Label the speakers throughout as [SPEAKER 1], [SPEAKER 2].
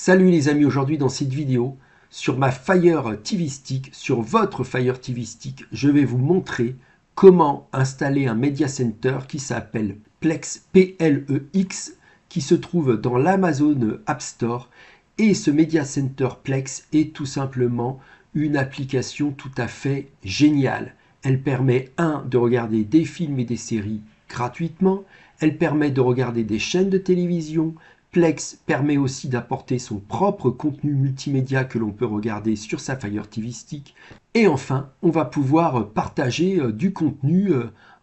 [SPEAKER 1] Salut les amis, aujourd'hui dans cette vidéo, sur ma Fire TV Stick, sur votre Fire TV Stick, je vais vous montrer comment installer un Media Center qui s'appelle Plex, P-L-E-X, qui se trouve dans l'Amazon App Store. Et ce Media Center Plex est tout simplement une application tout à fait géniale. Elle permet, de regarder des films et des séries gratuitement. Elle permet de regarder des chaînes de télévision. Plex permet aussi d'apporter son propre contenu multimédia que l'on peut regarder sur sa Fire TV Stick. Et enfin, on va pouvoir partager du contenu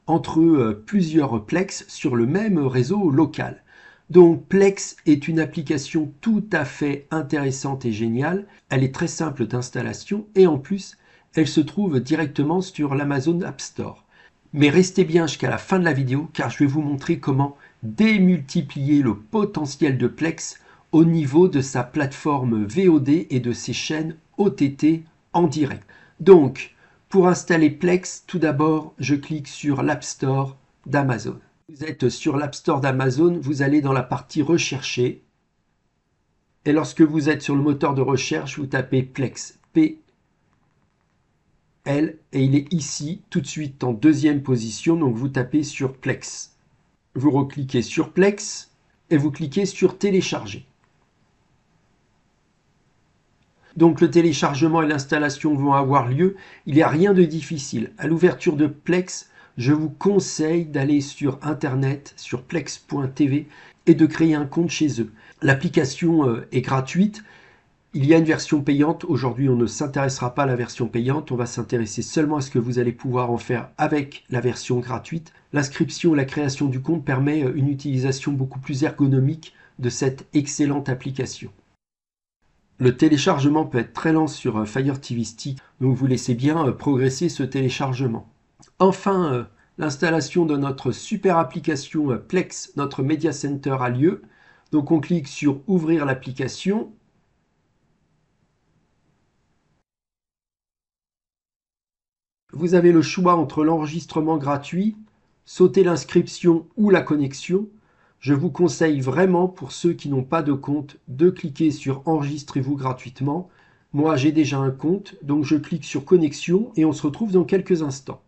[SPEAKER 1] entre plusieurs Plex sur le même réseau local. Donc Plex est une application tout à fait intéressante et géniale. Elle est très simple d'installation et en plus, elle se trouve directement sur l'Amazon App Store. Mais restez bien jusqu'à la fin de la vidéo car je vais vous montrer comment démultiplier le potentiel de Plex au niveau de sa plateforme VOD et de ses chaînes OTT en direct. Donc, pour installer Plex, tout d'abord, je clique sur l'App Store d'Amazon. Vous êtes sur l'App Store d'Amazon, vous allez dans la partie rechercher. Et lorsque vous êtes sur le moteur de recherche, vous tapez Plex, P-L, et il est ici, tout de suite en deuxième position, donc vous tapez sur Plex. Vous recliquez sur Plex et vous cliquez sur télécharger. Donc le téléchargement et l'installation vont avoir lieu. Il n'y a rien de difficile. À l'ouverture de Plex, je vous conseille d'aller sur internet, sur plex.tv et de créer un compte chez eux. L'application est gratuite. Il y a une version payante. Aujourd'hui, on ne s'intéressera pas à la version payante. On va s'intéresser seulement à ce que vous allez pouvoir en faire avec la version gratuite. L'inscription et la création du compte permet une utilisation beaucoup plus ergonomique de cette excellente application. Le téléchargement peut être très lent sur Fire TV Stick, donc vous laissez bien progresser ce téléchargement. Enfin, l'installation de notre super application Plex, notre Media Center, a lieu. Donc on clique sur ouvrir l'application. Vous avez le choix entre l'enregistrement gratuit, sauter l'inscription ou la connexion. Je vous conseille vraiment, pour ceux qui n'ont pas de compte, de cliquer sur enregistrez-vous gratuitement. Moi, j'ai déjà un compte, donc je clique sur connexion et on se retrouve dans quelques instants.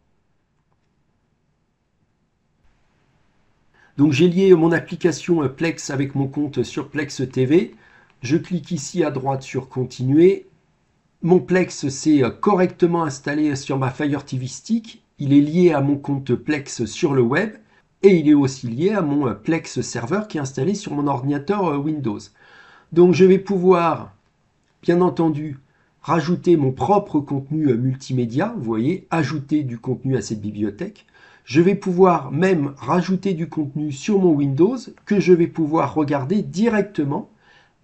[SPEAKER 1] Donc j'ai lié mon application Plex avec mon compte sur Plex TV. Je clique ici à droite sur continuer. Mon Plex s'est correctement installé sur ma Fire TV Stick. Il est lié à mon compte Plex sur le web. Et il est aussi lié à mon Plex serveur qui est installé sur mon ordinateur Windows. Donc je vais pouvoir, bien entendu, rajouter mon propre contenu multimédia. Vous voyez, ajouter du contenu à cette bibliothèque. Je vais pouvoir même rajouter du contenu sur mon Windows que je vais pouvoir regarder directement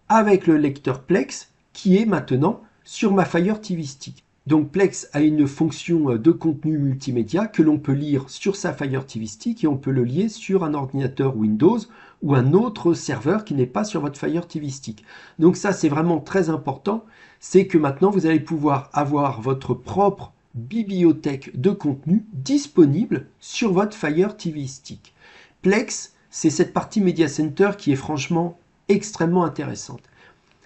[SPEAKER 1] avec le lecteur Plex qui est maintenant sur ma Fire TV Stick. Donc Plex a une fonction de contenu multimédia que l'on peut lire sur sa Fire TV Stick et on peut le lier sur un ordinateur Windows ou un autre serveur qui n'est pas sur votre Fire TV Stick. Donc ça c'est vraiment très important, c'est que maintenant vous allez pouvoir avoir votre propre bibliothèque de contenu disponible sur votre Fire TV Stick. Plex, c'est cette partie Media Center qui est franchement extrêmement intéressante.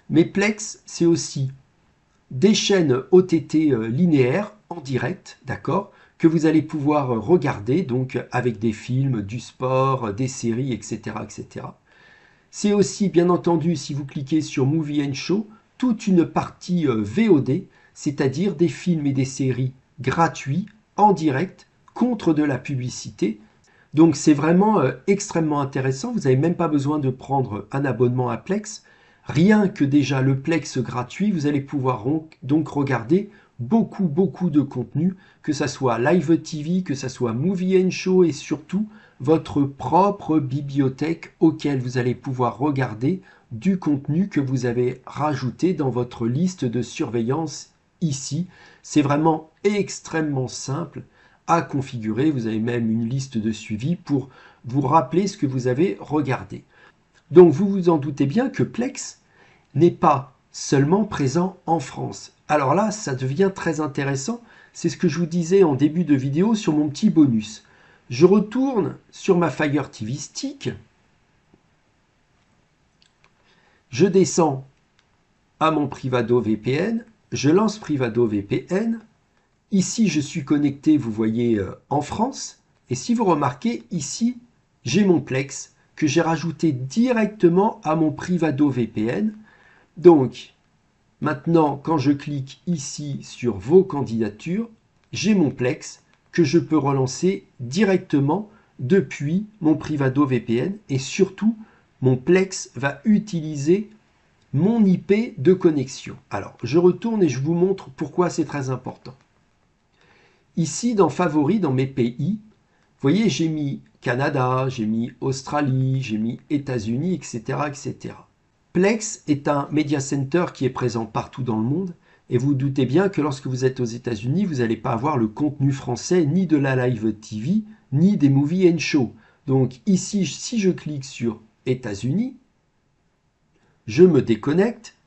[SPEAKER 1] Mais Plex, c'est aussi des chaînes OTT linéaires en direct, d'accord, que vous allez pouvoir regarder donc avec des films, du sport, des séries, etc. etc. C'est aussi, bien entendu, si vous cliquez sur Movie and Show, toute une partie VOD, c'est-à-dire des films et des séries gratuits, en direct, contre de la publicité. Donc c'est vraiment extrêmement intéressant. Vous n'avez même pas besoin de prendre un abonnement à Plex. Rien que déjà le Plex gratuit, vous allez pouvoir donc regarder beaucoup de contenu, que ce soit Live TV, que ce soit Movie and Show et surtout votre propre bibliothèque auquel vous allez pouvoir regarder du contenu que vous avez rajouté dans votre liste de surveillance ici. C'est vraiment extrêmement simple à configurer. Vous avez même une liste de suivi pour vous rappeler ce que vous avez regardé. Donc vous vous en doutez bien que Plex n'est pas seulement présent en France. Alors là, ça devient très intéressant. C'est ce que je vous disais en début de vidéo sur mon petit bonus. Je retourne sur ma Fire TV Stick. Je descends à mon Privado VPN, je lance Privado VPN. Ici, je suis connecté, vous voyez, en France. Et si vous remarquez, ici, j'ai mon Plex que j'ai rajouté directement à mon Privado VPN. Donc, maintenant, quand je clique ici sur vos candidatures, j'ai mon Plex que je peux relancer directement depuis mon Privado VPN. Et surtout, mon Plex va utiliser mon IP de connexion. Alors, je retourne et je vous montre pourquoi c'est très important. Ici, dans Favoris, dans mes pays, vous voyez, j'ai mis Canada, j'ai mis Australie, j'ai mis États-Unis, etc., etc. Plex est un media center qui est présent partout dans le monde. Et vous doutez bien que lorsque vous êtes aux États-Unis, vous n'allez pas avoir le contenu français, ni de la live TV, ni des movie and show. Donc ici, si je clique sur États-Unis, je me déconnecte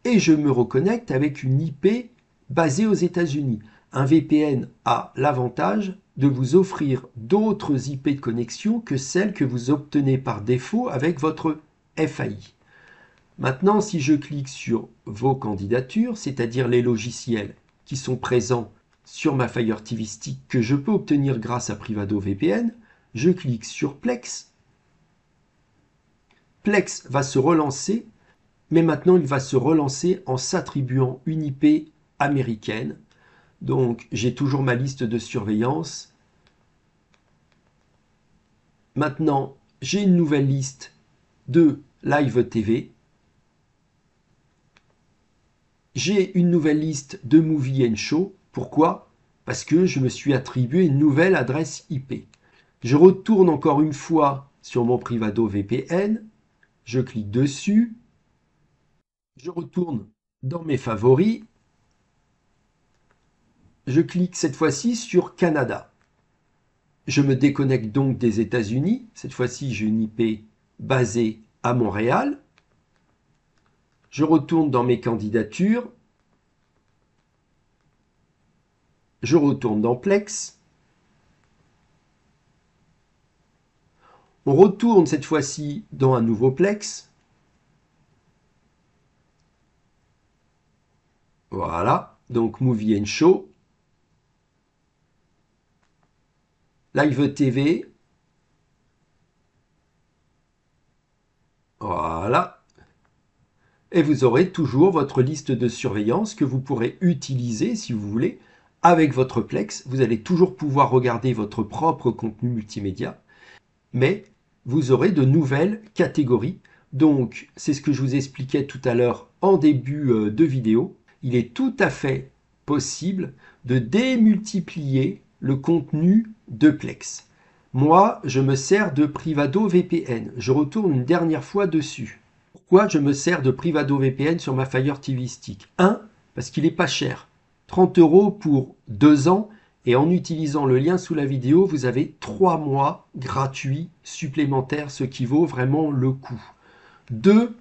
[SPEAKER 1] et je me reconnecte avec une IP basée aux États-Unis. Un VPN a l'avantage de vous offrir d'autres IP de connexion que celles que vous obtenez par défaut avec votre FAI. Maintenant, si je clique sur vos candidatures, c'est-à-dire les logiciels qui sont présents sur ma Fire TV Stick que je peux obtenir grâce à Privado VPN, je clique sur Plex. Plex va se relancer, mais maintenant il va se relancer en s'attribuant une IP américaine. Donc j'ai toujours ma liste de surveillance. Maintenant, j'ai une nouvelle liste de Live TV. J'ai une nouvelle liste de Movie and Show. Pourquoi? Parce que je me suis attribué une nouvelle adresse IP. Je retourne encore une fois sur mon Privado VPN. Je clique dessus. Je retourne dans mes favoris. Je clique cette fois-ci sur Canada. Je me déconnecte donc des États-Unis. Cette fois-ci, j'ai une IP basée à Montréal. Je retourne dans mes candidatures. Je retourne dans Plex. On retourne cette fois-ci dans un nouveau Plex. Voilà, donc Movie and Show. Live TV. Voilà. Et vous aurez toujours votre liste de surveillance que vous pourrez utiliser si vous voulez avec votre Plex. Vous allez toujours pouvoir regarder votre propre contenu multimédia, mais vous aurez de nouvelles catégories. Donc, c'est ce que je vous expliquais tout à l'heure en début de vidéo. Il est tout à fait possible de démultiplier le contenu de Plex. Moi, je me sers de Privado VPN. Je retourne une dernière fois dessus. Pourquoi je me sers de Privado VPN sur ma Fire TV Stick? 1. Parce qu'il n'est pas cher. 30 € pour 2 ans. Et en utilisant le lien sous la vidéo, vous avez 3 mois gratuits supplémentaires, ce qui vaut vraiment le coup. 2.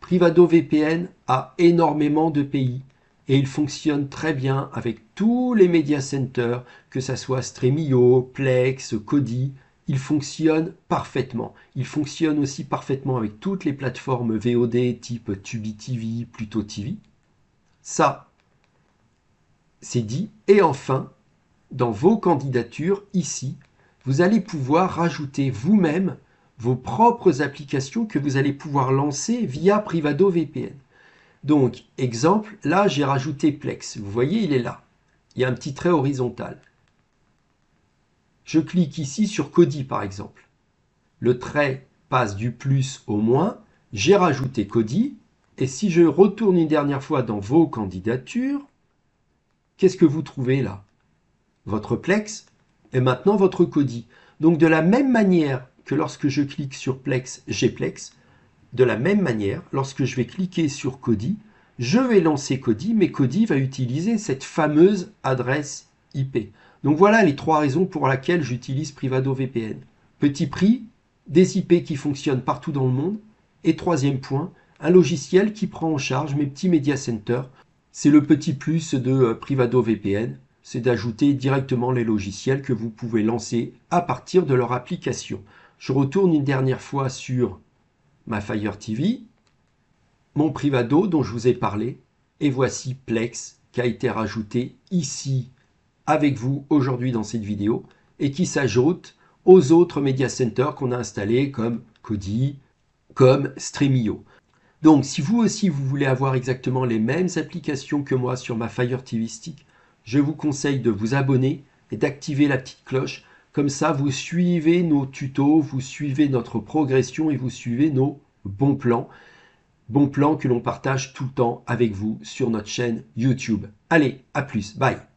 [SPEAKER 1] Privado VPN a énormément de pays. Et il fonctionne très bien avec tous les media centers, que ce soit Stremio, Plex, Kodi. Il fonctionne parfaitement. Il fonctionne aussi parfaitement avec toutes les plateformes VOD type Tubi TV, Pluto TV. Ça, c'est dit. Et enfin, dans vos candidatures, ici, vous allez pouvoir rajouter vous-même vos propres applications que vous allez pouvoir lancer via Privado VPN. Donc, exemple, là, j'ai rajouté Plex. Vous voyez, il est là. Il y a un petit trait horizontal. Je clique ici sur Kodi, par exemple. Le trait passe du plus au moins. J'ai rajouté Kodi. Et si je retourne une dernière fois dans vos candidatures, qu'est-ce que vous trouvez là? Votre Plex et maintenant votre Kodi. Donc, de la même manière que lorsque je clique sur Plex, j'ai Plex, de la même manière, lorsque je vais cliquer sur Kodi, je vais lancer Kodi, mais Kodi va utiliser cette fameuse adresse IP. Donc voilà les 3 raisons pour lesquelles j'utilise Privado VPN. Petit prix, des IP qui fonctionnent partout dans le monde, et troisième point, un logiciel qui prend en charge mes petits media centers. C'est le petit plus de Privado VPN, c'est d'ajouter directement les logiciels que vous pouvez lancer à partir de leur application. Je retourne une dernière fois sur ma Fire TV. mon Privado dont je vous ai parlé. Et voici Plex qui a été rajouté ici avec vous aujourd'hui dans cette vidéo et qui s'ajoute aux autres Media Center qu'on a installés comme Kodi, comme Streamio. Donc si vous aussi vous voulez avoir exactement les mêmes applications que moi sur ma Fire TV Stick, je vous conseille de vous abonner et d'activer la petite cloche. Comme ça, vous suivez nos tutos, vous suivez notre progression et vous suivez nos bons plans. Bons plans que l'on partage tout le temps avec vous sur notre chaîne YouTube. Allez, à plus, bye.